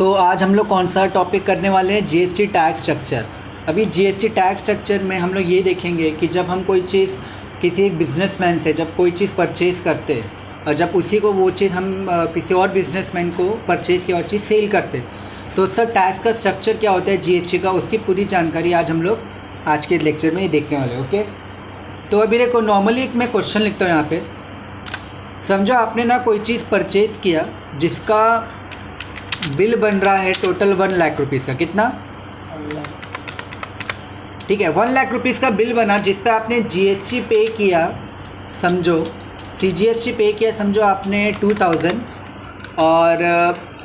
सो आज हम लोग कौन सा टॉपिक करने वाले हैं, जीएसटी टैक्स स्ट्रक्चर। अभी जीएसटी टैक्स स्ट्रक्चर में हम लोग ये देखेंगे कि जब हम कोई चीज़ किसी एक बिजनेसमैन से जब कोई चीज़ परचेज़ करते हैं और जब उसी को वो चीज़ हम किसी और बिजनेसमैन को परचेज़ की और चीज़ सेल करते, तो उसका टैक्स का स्ट्रक्चर क्या होता है जीएसटी का, उसकी पूरी जानकारी आज हम लोग आज के लेक्चर में ही देखने वाले। ओके, तो अभी देखो नॉर्मली एक मैं क्वेश्चन लिखता हूँ यहाँ पे। समझो आपने ना कोई चीज़ परचेज़ किया जिसका बिल बन रहा है टोटल 1 लाख रुपीज़ का। कितना? ठीक है, 1 लाख रुपीज़ का बिल बना जिस पे आपने जीएसटी पे किया, समझो सीजीएसटी पे किया, समझो आपने 2000 और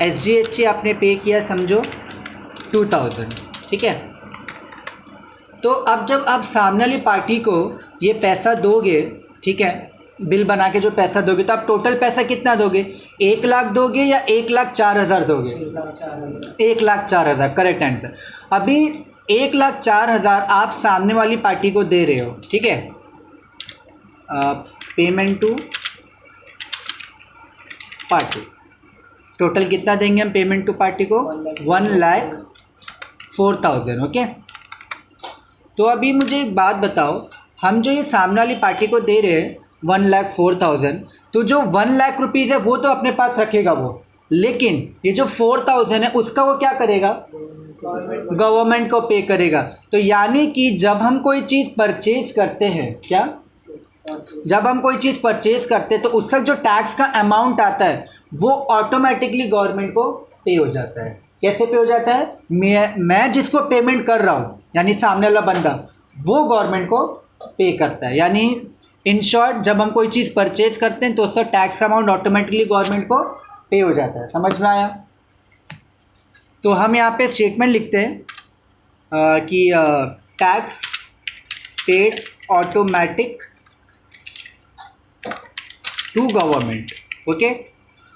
एसजीएसटी आपने पे किया समझो 2000। ठीक है, तो अब जब आप सामने वाली पार्टी को ये पैसा दोगे, ठीक है, बिल बना के जो पैसा दोगे, तो आप टोटल पैसा कितना दोगे? 1 लाख दोगे या 1,04,000 दोगे? 1,04,000 करेक्ट आंसर। अभी 1,04,000 आप सामने वाली पार्टी को दे रहे हो, ठीक है। पेमेंट टू पार्टी, टोटल कितना देंगे हम पेमेंट टू पार्टी को? 1,04,000। ओके, तो अभी मुझे एक बात बताओ, हम जो ये सामने वाली पार्टी को दे रहे हैं 1,04,000, तो जो 1 लाख रुपीज़ है वो तो अपने पास रखेगा वो, लेकिन ये जो 4,000 है उसका वो क्या करेगा? गवर्नमेंट को पे करेगा। तो यानी कि जब हम कोई चीज़ परचेज करते हैं, क्या जब हम कोई चीज़ परचेज करते हैं तो उस वक्त जो टैक्स का अमाउंट आता है वो ऑटोमेटिकली गवर्नमेंट को पे हो जाता है। कैसे पे हो जाता है? मैं जिसको पेमेंट कर रहा हूँ यानी सामने वाला बंदा, वो गवर्नमेंट को पे करता है। यानी इन शॉर्ट जब हम कोई चीज़ परचेज करते हैं तो उसका टैक्स अमाउंट ऑटोमेटिकली गवर्नमेंट को पे हो जाता है। समझ में आया? तो हम यहाँ पे स्टेटमेंट लिखते हैं कि tax paid automatic to government. Okay,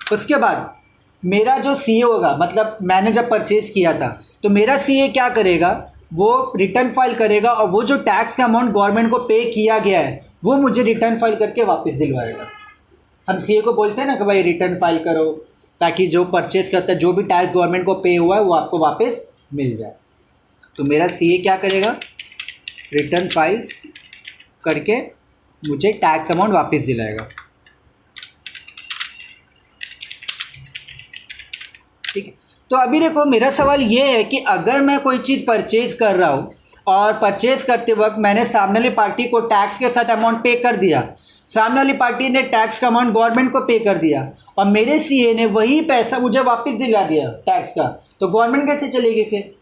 उसके बाद मेरा जो सीए होगा, मतलब मैंने जब परचेज़ किया था तो मेरा सीए क्या करेगा? वो रिटर्न फाइल करेगा और वो जो टैक्स का अमाउंट गवर्नमेंट को पे किया गया है वो मुझे रिटर्न फाइल करके वापस दिलवाएगा। हम सीए को बोलते हैं ना कि भाई रिटर्न फाइल करो, ताकि जो परचेज़ करता है, जो भी टैक्स गवर्नमेंट को पे हुआ है वो आपको वापस मिल जाए। तो मेरा सीए क्या करेगा? रिटर्न फाइल्स करके मुझे टैक्स अमाउंट वापस दिलाएगा। ठीक है, तो अभी देखो मेरा सवाल ये है कि अगर मैं कोई चीज़ परचेज़ कर रहा हूँ और परचेज़ करते वक्त मैंने सामने वाली पार्टी को टैक्स के साथ अमाउंट पे कर दिया, सामने वाली पार्टी ने टैक्स का अमाउंट गवर्नमेंट को पे कर दिया और मेरे सीए ने वही पैसा मुझे वापस दिला दिया टैक्स का, तो गवर्नमेंट कैसे चलेगी फिर?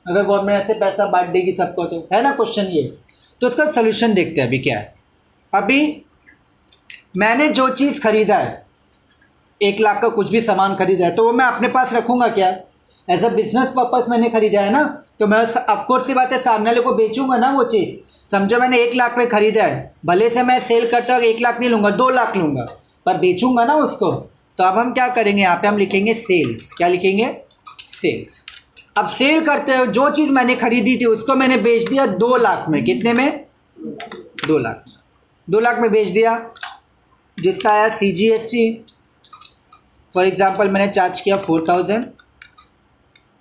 अगर गवर्नमेंट ऐसे पैसा बांट देगी सबको, तो है ना क्वेश्चन ये। तो उसका सोल्यूशन देखते हैं अभी क्या है। अभी मैंने जो चीज़ खरीदा है, 1 लाख का कुछ भी सामान खरीदा है, तो वो मैं अपने पास रखूँगा क्या? एज अ बिजनेस पर्पस मैंने खरीदा है ना, तो मैं ऑफकोर्स सी बात है सामने वाले को बेचूंगा ना वो चीज़। समझो मैंने 1 लाख में ख़रीदा है, भले से मैं सेल करता हूँ 1 लाख नहीं लूँगा, 2 लाख लूँगा, पर बेचूंगा ना उसको। तो अब हम क्या करेंगे, यहाँ पे हम लिखेंगे सेल्स। क्या लिखेंगे? सेल्स। अब सेल करते हो, जो चीज़ मैंने खरीदी थी उसको मैंने बेच दिया 2 लाख में। कितने में? 2 लाख। 2 लाख में बेच दिया, जिसका आया सीजीएसटी फॉर एग्ज़ाम्पल मैंने चार्ज किया 4,000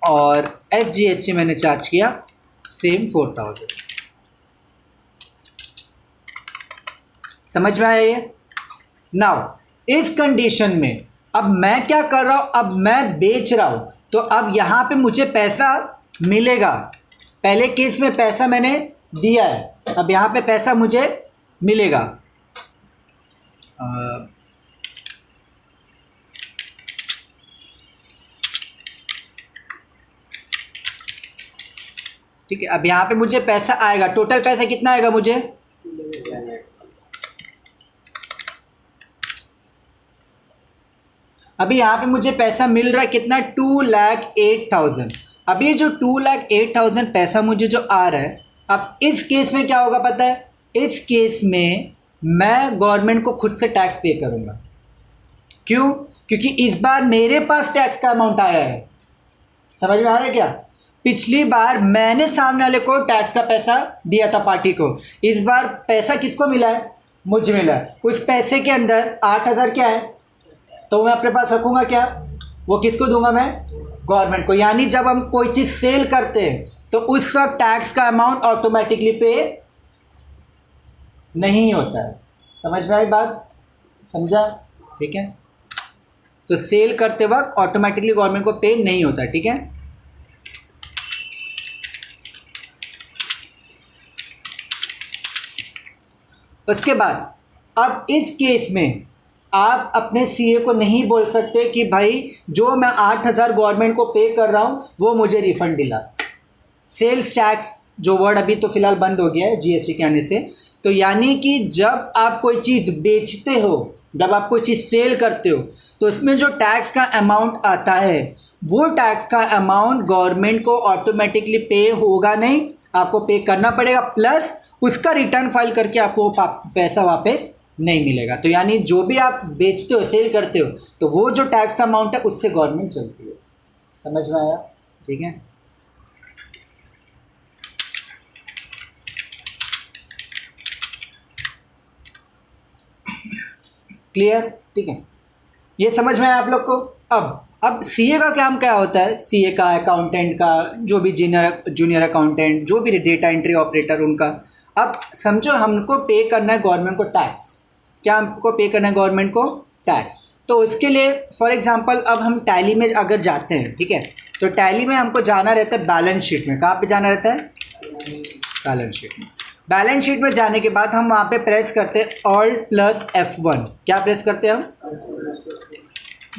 और एसजीएसटी मैंने चार्ज किया सेम 4,000। समझ में आया ये? नाउ इस कंडीशन में अब मैं क्या कर रहा हूँ, अब मैं बेच रहा हूँ, तो अब यहाँ पे मुझे पैसा मिलेगा। पहले केस में पैसा मैंने दिया है, अब यहाँ पे पैसा मुझे मिलेगा। ठीक है, अब यहाँ पे मुझे पैसा आएगा, टोटल पैसा कितना आएगा मुझे? अभी यहाँ पे मुझे पैसा मिल रहा है कितना? 2,08,000। अब ये जो 2,08,000 पैसा मुझे जो आ रहा है, अब इस केस में क्या होगा पता है? इस केस में मैं गवर्नमेंट को खुद से टैक्स पे करूँगा। क्यों? क्योंकि इस बार मेरे पास टैक्स का अमाउंट आया है। समझ में आ रहा है क्या? पिछली बार मैंने सामने वाले को टैक्स का पैसा दिया था पार्टी को, इस बार पैसा किसको मिला है? मुझे मिला है। उस पैसे के अंदर 8,000 क्या है, तो मैं अपने पास रखूँगा क्या? वो किसको दूंगा मैं? गवर्नमेंट को, यानी जब हम कोई चीज़ सेल करते हैं तो उस वक्त टैक्स का अमाउंट ऑटोमेटिकली पे नहीं होता है। समझ में आई बात? समझा? ठीक है, तो सेल करते वक्त ऑटोमेटिकली गवर्नमेंट को पे नहीं होता। ठीक है, उसके बाद अब इस केस में आप अपने सीए को नहीं बोल सकते कि भाई जो मैं 8,000 गवर्नमेंट को पे कर रहा हूँ वो मुझे रिफंड दिला। सेल्स टैक्स जो वर्ड अभी तो फिलहाल बंद हो गया है जीएसटी के आने से, तो यानी कि जब आप कोई चीज़ बेचते हो, जब आप कोई चीज़ सेल करते हो, तो उसमें जो टैक्स का अमाउंट आता है वो टैक्स का अमाउंट गवर्नमेंट को ऑटोमेटिकली पे होगा नहीं, आपको पे करना पड़ेगा, प्लस उसका रिटर्न फाइल करके आपको पैसा वापस नहीं मिलेगा। तो यानी जो भी आप बेचते हो, सेल करते हो, तो वो जो टैक्स का अमाउंट है उससे गवर्नमेंट चलती है। समझ में आया? ठीक है, क्लियर? ठीक है, ये समझ में आया आप लोग को? अब सीए का काम क्या होता है? सीए का, अकाउंटेंट का, जो भी जूनियर अकाउंटेंट, जो भी डेटा एंट्री ऑपरेटर, उनका अब समझो हमको पे करना है गवर्नमेंट को टैक्स। क्या हमको पे करना है गवर्नमेंट को? टैक्स। तो उसके लिए फॉर एग्जांपल अब हम टैली में अगर जाते हैं, ठीक है, तो टैली में हमको जाना रहता है बैलेंस शीट में। कहाँ पे जाना रहता है? बैलेंस शीट में। बैलेंस शीट में जाने के बाद हम वहाँ पे प्रेस करते हैं Alt+F1। क्या प्रेस करते हैं हम?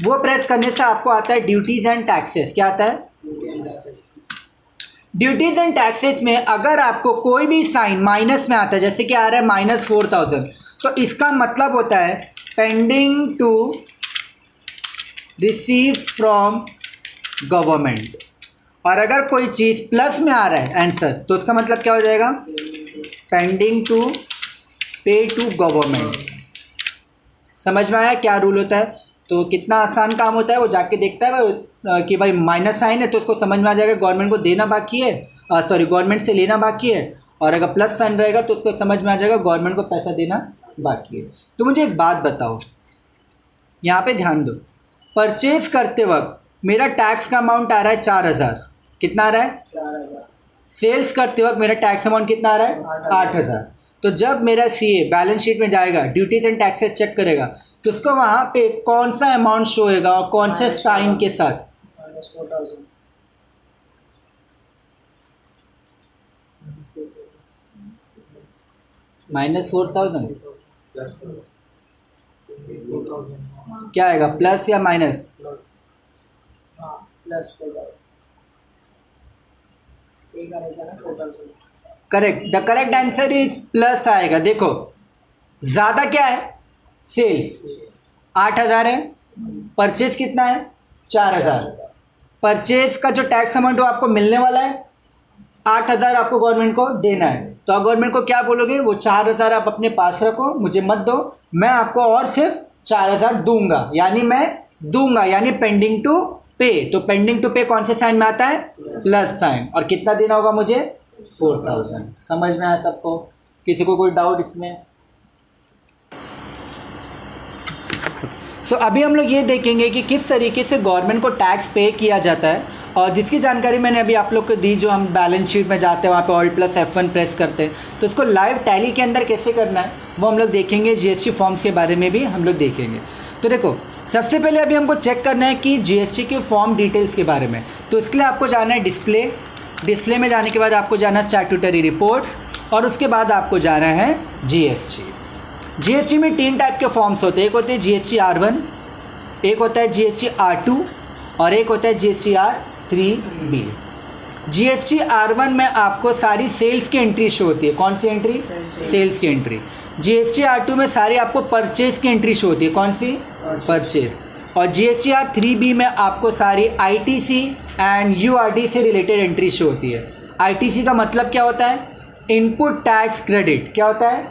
वो प्रेस करने से आपको आता है ड्यूटीज़ एंड टैक्सेस। क्या आता है? ड्यूटीज़ एंड टैक्सेस में अगर आपको कोई भी साइन माइनस में आता है, जैसे कि आ रहा है -4,000, तो इसका मतलब होता है pending to receive from government. और अगर कोई चीज़ प्लस में आ रहा है आंसर, तो उसका मतलब क्या हो जाएगा? Pending to pay to government. समझ में आया क्या रूल होता है? तो कितना आसान काम होता है, वो जाके देखता है कि भाई माइनस साइन है तो उसको समझ में आ जाएगा गवर्नमेंट को देना बाकी है, गवर्नमेंट से लेना बाकी है, और अगर प्लस साइन रहेगा तो उसको समझ में आ जाएगा गवर्नमेंट को पैसा देना बाकी है। तो मुझे एक बात बताओ, यहाँ पे ध्यान दो, परचेज करते वक्त मेरा टैक्स का अमाउंट आ रहा है 4,000। कितना आ रहा है? 4,000। सेल्स करते वक्त मेरा टैक्स अमाउंट कितना आ रहा है? 8,000। तो जब मेरा सीए बैलेंस शीट में जाएगा, ड्यूटीज एंड टैक्सेस चेक करेगा, तो उसको वहाँ पे कौन सा अमाउंट शो होगा और कौन से साइन के साथ? -4,000। क्या आएगा, प्लस या minus? Correct, the correct answer is plus आएगा। देखो ज़्यादा क्या है? सेल्स 8,000 है, परचेज कितना है? 4,000। परचेज का जो टैक्स अमाउंट वो आपको मिलने वाला है 8,000, आपको गवर्नमेंट को देना है। तो आप गवर्नमेंट को क्या बोलोगे? वो 4,000 आप अपने पास रखो, मुझे मत दो, मैं आपको और सिर्फ 4,000 दूंगा, यानी मैं दूंगा, यानी पेंडिंग टू पे। तो पेंडिंग टू पे कौन से साइन में आता है? Plus sign. और कितना देना होगा मुझे? 4,000। समझ में आया सबको? किसी को कोई डाउट इसमें? अभी हम लोग ये देखेंगे कि किस तरीके से गवर्नमेंट को टैक्स पे किया जाता है, और जिसकी जानकारी मैंने अभी आप लोग को दी। जो हम बैलेंस शीट में जाते हैं वहाँ पे Alt+F1 प्रेस करते हैं, तो इसको लाइव टैली के अंदर कैसे करना है वो हम लोग देखेंगे। जीएसटी फॉर्म्स के बारे में भी हम लोग देखेंगे। तो देखो सबसे पहले अभी हमको चेक करना है कि जीएसटी के फॉर्म डिटेल्स के बारे में। तो इसके लिए आपको जाना है डिस्प्ले में जाने के बाद आपको जाना है स्टैट्यूटरी रिपोर्ट्स, और उसके बाद आपको जाना है जीएसटी में 3 टाइप के फॉर्म्स होते हैं। एक होते हैं GST R1, एक होता है GST R2, और एक होता है GST R3B। GST R1 में आपको सारी सेल्स की एंट्री शो होती है। कौन सी एंट्री? सेल्स की एंट्री। GST R2 में सारी आपको परचेज की एंट्री शो होती है। कौन सी? परचेज। और GST R3B में आपको सारी ITC एंड URD से रिलेटेड एंट्री शो होती है। ITC का मतलब क्या होता है? Input tax credit. क्या होता है?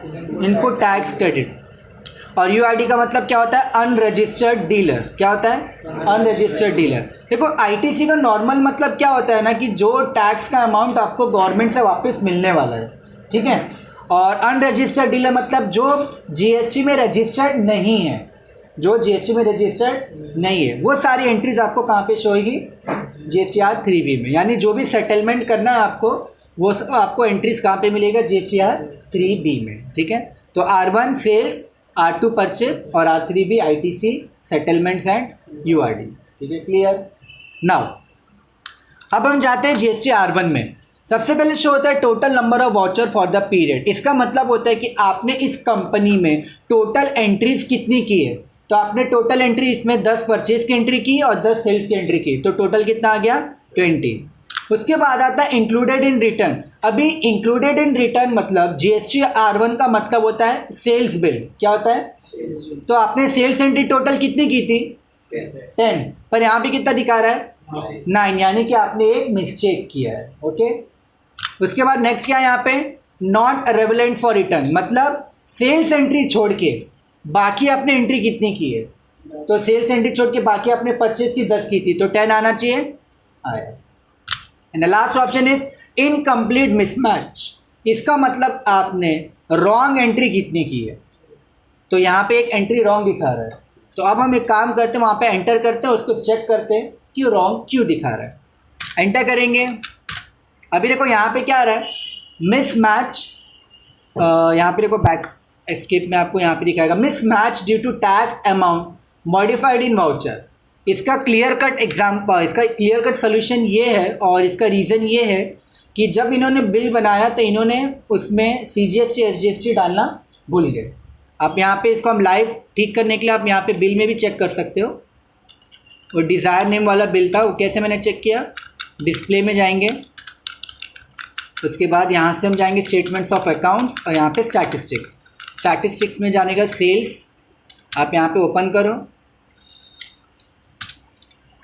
Input tax credit. और URD का मतलब क्या होता है? Unregistered dealer. क्या होता है? Unregistered dealer. देखो ITC का नॉर्मल मतलब क्या होता है ना, कि जो टैक्स का अमाउंट आपको गवर्नमेंट से वापस मिलने वाला है, ठीक है। और अनरजिस्टर्ड डीलर मतलब जो GST में रजिस्टर्ड नहीं है, जो GST में रजिस्टर्ड नहीं है, वो सारी एंट्रीज आपको कहाँ पे शो होगी? GSTR 3B में, यानी जो भी सेटलमेंट करना है आपको वो सब आपको एंट्रीज कहाँ पे मिलेगा, GSTR 3B में, ठीक है। तो R1 सेल्स, R2 परचेज और R3B ITC settlements and URD, ठीक है, क्लियर। नाउ अब हम जाते हैं GST R1 में। सबसे पहले शो होता है total number of voucher for the period. इसका मतलब होता है कि आपने इस कंपनी में टोटल एंट्रीज कितनी की है। तो आपने टोटल एंट्री इसमें 10 परचेज की एंट्री की और 10 सेल्स की एंट्री की, तो टोटल कितना आ गया, 20। उसके बाद आता है इंक्लूडेड इन रिटर्न। अभी इंक्लूडेड इन रिटर्न मतलब GST R1 का मतलब होता है सेल्स बिल। क्या होता है, तो आपने सेल्स एंट्री टोटल कितनी की थी, 10, पर यहाँ पे कितना दिखा रहा है, 9, यानी कि आपने एक मिस्टेक किया है, ओके। उसके बाद नेक्स्ट क्या है यहाँ पे, नॉट रेलेवेंट फॉर रिटर्न, मतलब सेल्स एंट्री छोड़ के बाकी आपने एंट्री कितनी की है। तो सेल्स एंट्री छोड़ के बाकी आपने परचेज की 10 की थी, तो 10 आना चाहिए, आया। And the last option is incomplete mismatch. इसका मतलब आपने रॉन्ग एंट्री कितनी की है, तो यहाँ पे एक एंट्री रॉन्ग दिखा रहा है। तो अब हम एक काम करते हैं, वहाँ पे एंटर करते हैं, उसको चेक करते हैं कि रॉन्ग क्यों दिखा रहा है। एंटर करेंगे, अभी देखो यहाँ पे क्या आ रहा है, मिसमैच। यहाँ पे देखो बैक एस्केप में आपको यहाँ पे दिखाएगा mismatch due to tax amount modified in voucher. इसका क्लियर कट एग्जाम्पल, इसका क्लियर कट सोल्यूशन ये है और इसका रीज़न ये है कि जब इन्होंने बिल बनाया तो इन्होंने उसमें CGST SGST डालना भूल गए। आप यहाँ पे इसको हम लाइव ठीक करने के लिए आप यहाँ पे बिल में भी चेक कर सकते हो। वो डिज़ायर नेम वाला बिल था, वो कैसे मैंने चेक किया, डिस्प्ले में जाएंगे, उसके बाद यहाँ से हम जाएंगे स्टेटमेंट्स ऑफ अकाउंट्स और यहाँ पे स्टैटिस्टिक्स में जाने का सेल्स आप यहाँ पे ओपन करो,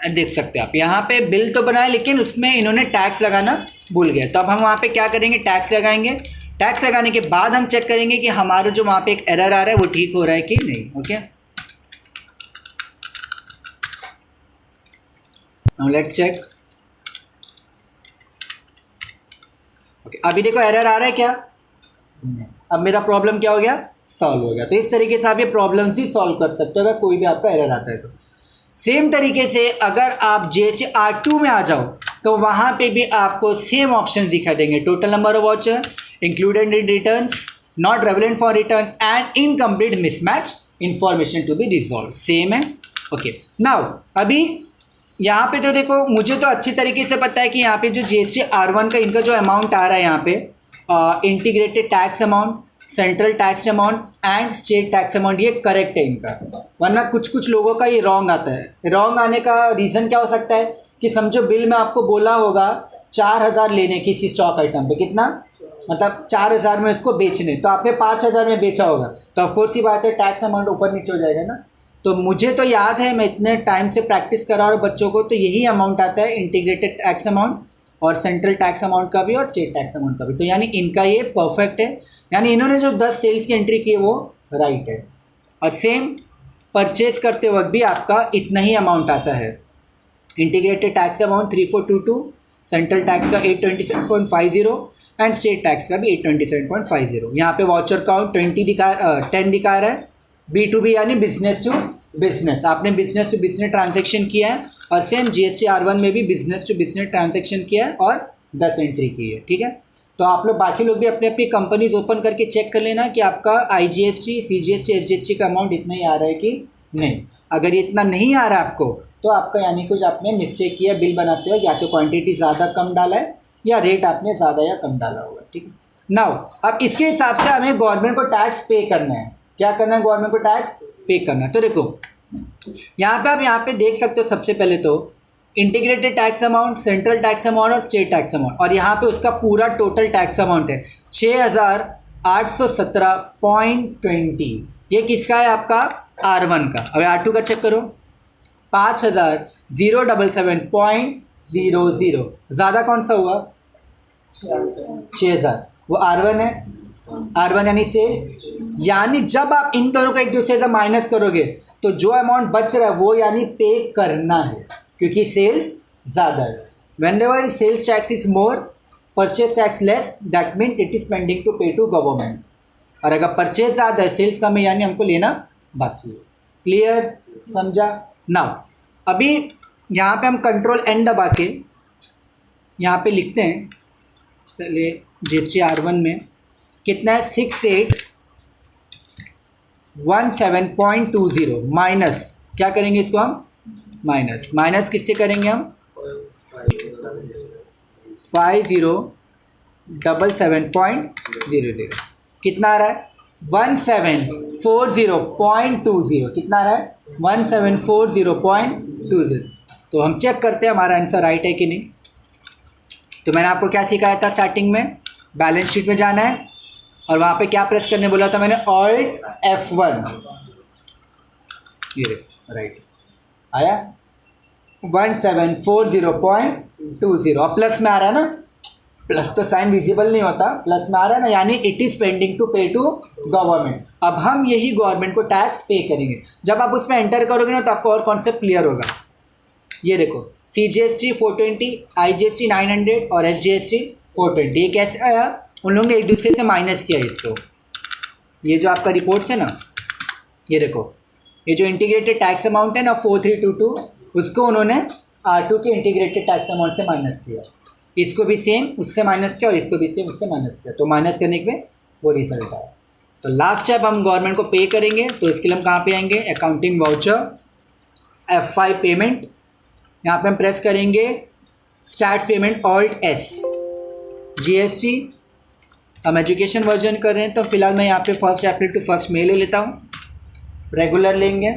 देख सकते हैं आप यहाँ पे बिल तो बनाया लेकिन उसमें इन्होंने टैक्स लगाना भूल गए। तो अब हम वहाँ पे क्या करेंगे, टैक्स लगाएंगे। टैक्स लगाने के बाद हम चेक करेंगे कि हमारा जो वहाँ पे एक एरर आ रहा है वो ठीक हो रहा है कि नहीं, okay. Now let's check, okay. अभी देखो एरर आ रहा है क्या, अब मेरा प्रॉब्लम क्या हो गया, सॉल्व हो गया। तो इस तरीके से आप ये प्रॉब्लम्स भी सॉल्व कर सकते हो अगर कोई भी आपका एरर आता है तो। सेम तरीके से अगर आप GST R2 में आ जाओ तो वहाँ पे भी आपको सेम ऑप्शन दिखा देंगे, total number of voucher, included in returns, not relevant for returns and incomplete mismatch, information to be resolve, same है, ओके। नाउ अभी यहाँ पे तो देखो मुझे तो अच्छी तरीके से पता है कि यहाँ पे जो GST R1 का इनका जो अमाउंट आ रहा है यहाँ पे integrated tax amount, central tax amount and state tax amount, ये करेक्ट है इनका। वरना कुछ लोगों का ये रॉन्ग आता है। रॉन्ग आने का रीज़न क्या हो सकता है कि समझो बिल में आपको बोला होगा 4000 लेने किसी स्टॉक आइटम पे, कितना मतलब 4000 में इसको बेचने, तो आपने 5000 में बेचा होगा, तो ऑफकोर्स ही बात है टैक्स अमाउंट ऊपर नीचे हो जाएगा ना। तो मुझे तो याद है, मैं इतने टाइम से प्रैक्टिस करा रहा हूँ बच्चों को, तो यही अमाउंट आता है, इंटीग्रेटेड टैक्स अमाउंट और सेंट्रल टैक्स अमाउंट का भी और स्टेट टैक्स अमाउंट का भी। तो यानी इनका ये परफेक्ट है, यानी इन्होंने जो 10 सेल्स की एंट्री की है वो राइट है। और सेम परचेज करते वक्त भी आपका इतना ही अमाउंट आता है, integrated tax amount 3422, central tax का 827.50 एंड स्टेट टैक्स का भी 827.50। यहाँ पे वाउचर काउंट 10 दिखा रहा है। B2B यानी बिजनेस टू बिजनेस, आपने बिजनेस टू बिजनेस ट्रांजैक्शन किया है और सेम GST R1 में भी बिजनेस टू बिजनेस ट्रांजैक्शन किया है और 10 एंट्री की है, ठीक है। तो आप लोग बाकी लोग भी अपनी अपनी कंपनीज ओपन करके चेक कर लेना कि आपका IGST CGST SGST का अमाउंट इतना ही आ रहा है कि नहीं। अगर ये इतना नहीं आ रहा है आपको तो आपका यानी कुछ आपने मिस्टेक किया बिल बनाते हो, या तो क्वांटिटी ज़्यादा कम डाला है या रेट आपने ज़्यादा या कम डाला होगा, ठीक है। नाउ अब इसके हिसाब से हमें गवर्नमेंट को टैक्स पे करना है। क्या करना है, गवर्नमेंट को टैक्स पे करना है। तो देखो यहाँ पे आप यहाँ पे देख सकते हो, सबसे पहले तो integrated tax amount, central tax amount और स्टेट टैक्स अमाउंट, और यहाँ पे उसका पूरा टोटल टैक्स अमाउंट है 6817.20। ये किसका है, आपका R1 का। अब R2 का चेक करो, 5077.00। ज़्यादा कौन सा हुआ, 6000, वो R1 है। R1 यानी सेल्स, यानी जब आप इन दोनों को एक दूसरे से माइनस करोगे तो जो अमाउंट बच रहा है वो यानी पे करना है, क्योंकि सेल्स ज़्यादा है। Whenever sales tax is more, purchase tax less, that mean it is pending to pay to government. और अगर परचेज ज़्यादा है सेल्स कम है, यानी हमको लेना बाकी है। क्लियर, समझा। नाउ अभी यहाँ पे हम कंट्रोल एन दबा के यहाँ पे लिखते हैं पहले GST R1 में कितना है 6817.20 माइनस क्या करेंगे इसको हम माइनस किससे करेंगे हम 5077.00 कितना आ रहा है 1740.20 कितना आ रहा है 1740.20। तो हम चेक करते हैं हमारा आंसर राइट है कि नहीं। तो मैंने आपको क्या सिखाया था स्टार्टिंग में, बैलेंस शीट में जाना है और वहाँ पे क्या प्रेस करने बोला था मैंने, Alt F1, ये राइट आया 1740.20 और प्लस में आ रहा है ना, प्लस तो साइन विजिबल नहीं होता, प्लस में आ रहा है ना, यानी it is pending to pay to government. अब हम यही गवर्नमेंट को टैक्स पे करेंगे। जब आप उसमें एंटर करोगे ना तो आपको और कॉन्सेप्ट क्लियर होगा। ये देखो CGST 420, IGST 900 और SGST 420, ये कैसे आया, उन लोगों ने एक दूसरे से माइनस किया इसको। ये जो आपका रिपोर्ट्स है ना, ये देखो ये जो इंटीग्रेटेड टैक्स अमाउंट है ना 4322, उसको उन्होंने R2 के इंटीग्रेटेड टैक्स अमाउंट से माइनस किया, इसको भी सेम उससे माइनस किया और इसको भी सेम उससे माइनस किया, तो माइनस करने के वो रिजल्ट आया। तो लास्ट जब हम गवर्नमेंट को पे करेंगे तो इसके लिए हम कहाँ पे आएंगे, अकाउंटिंग वाउचर F5 पेमेंट, यहाँ पे हम प्रेस करेंगे start payment Alt S, GST। हम एजुकेशन वर्जन कर रहे हैं तो फिलहाल मैं यहाँ पे 1 अप्रैल टू 1 मई ले लेता हूँ। रेगुलर लेंगे,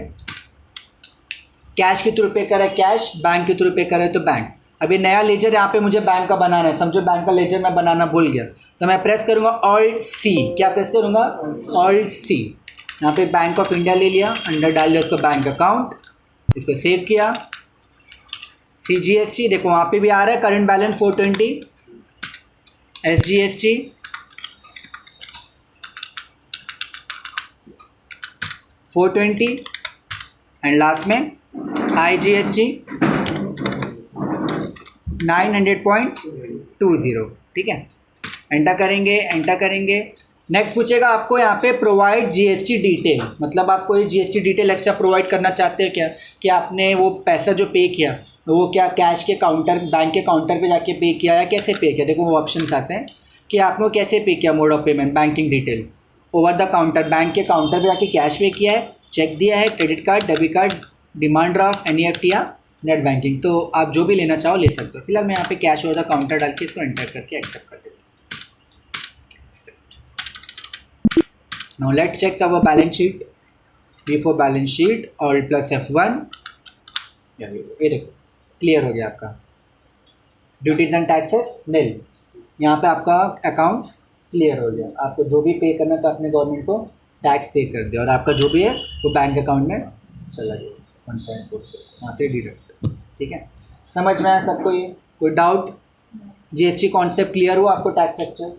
कैश के थ्रू पे करे कैश, बैंक के थ्रू पे करे तो बैंक। अभी नया लेजर यहाँ पे मुझे बैंक का बनाना है, समझो बैंक का लेजर मैं बनाना भूल गया, तो मैं प्रेस करूँगा Alt C, क्या प्रेस करूँगा Alt C। यहाँ पे बैंक ऑफ इंडिया ले लिया, अंडर डाल लिया उसको बैंक अकाउंट, इसको सेव किया। CGST देखो वहाँ पे भी आ रहा है current balance 420, SGST 420 and last में IGST 900.20, ठीक है। एंटर करेंगे। नेक्स्ट पूछेगा आपको यहाँ पे प्रोवाइड GST डिटेल, मतलब आप कोई GST डिटेल एक्स्ट्रा प्रोवाइड करना चाहते हैं क्या, कि आपने वो पैसा जो पे किया वो क्या कैश के काउंटर, बैंक के काउंटर पे जाके पे किया या कैसे पे किया। देखो वो ऑप्शंस आते हैं कि आपने कैसे पे किया, mode of payment, banking detail, over the counter, bank के काउंटर पे जाके कैश पे किया है, चेक दिया है, credit card, debit card, demand draft, NEFT या नेट बैंकिंग। तो आप जो भी लेना चाहो ले सकते हो। फिलहाल मैं यहाँ पे कैश ओवर द काउंटर डाल के इसको एंटर करके एक्सेप्ट कर देता हूँ। Now let's check our balance sheet, before balance sheet Alt + F1, ये देखो क्लियर हो गया आपका। ड्यूटीज एंड टैक्सेस नील, यहाँ पे आपका अकाउंट्स क्लियर हो गया। आपको जो भी पे करना था अपने गवर्नमेंट को टैक्स पे कर दिया और आपका जो भी है वो बैंक अकाउंट में चला गया 174 से, वहाँ से डिडक्ट। ठीक है, समझ में आया सबको? ये कोई डाउट? GST कॉन्सेप्ट क्लियर हुआ आपको, टैक्स स्ट्रक्चर?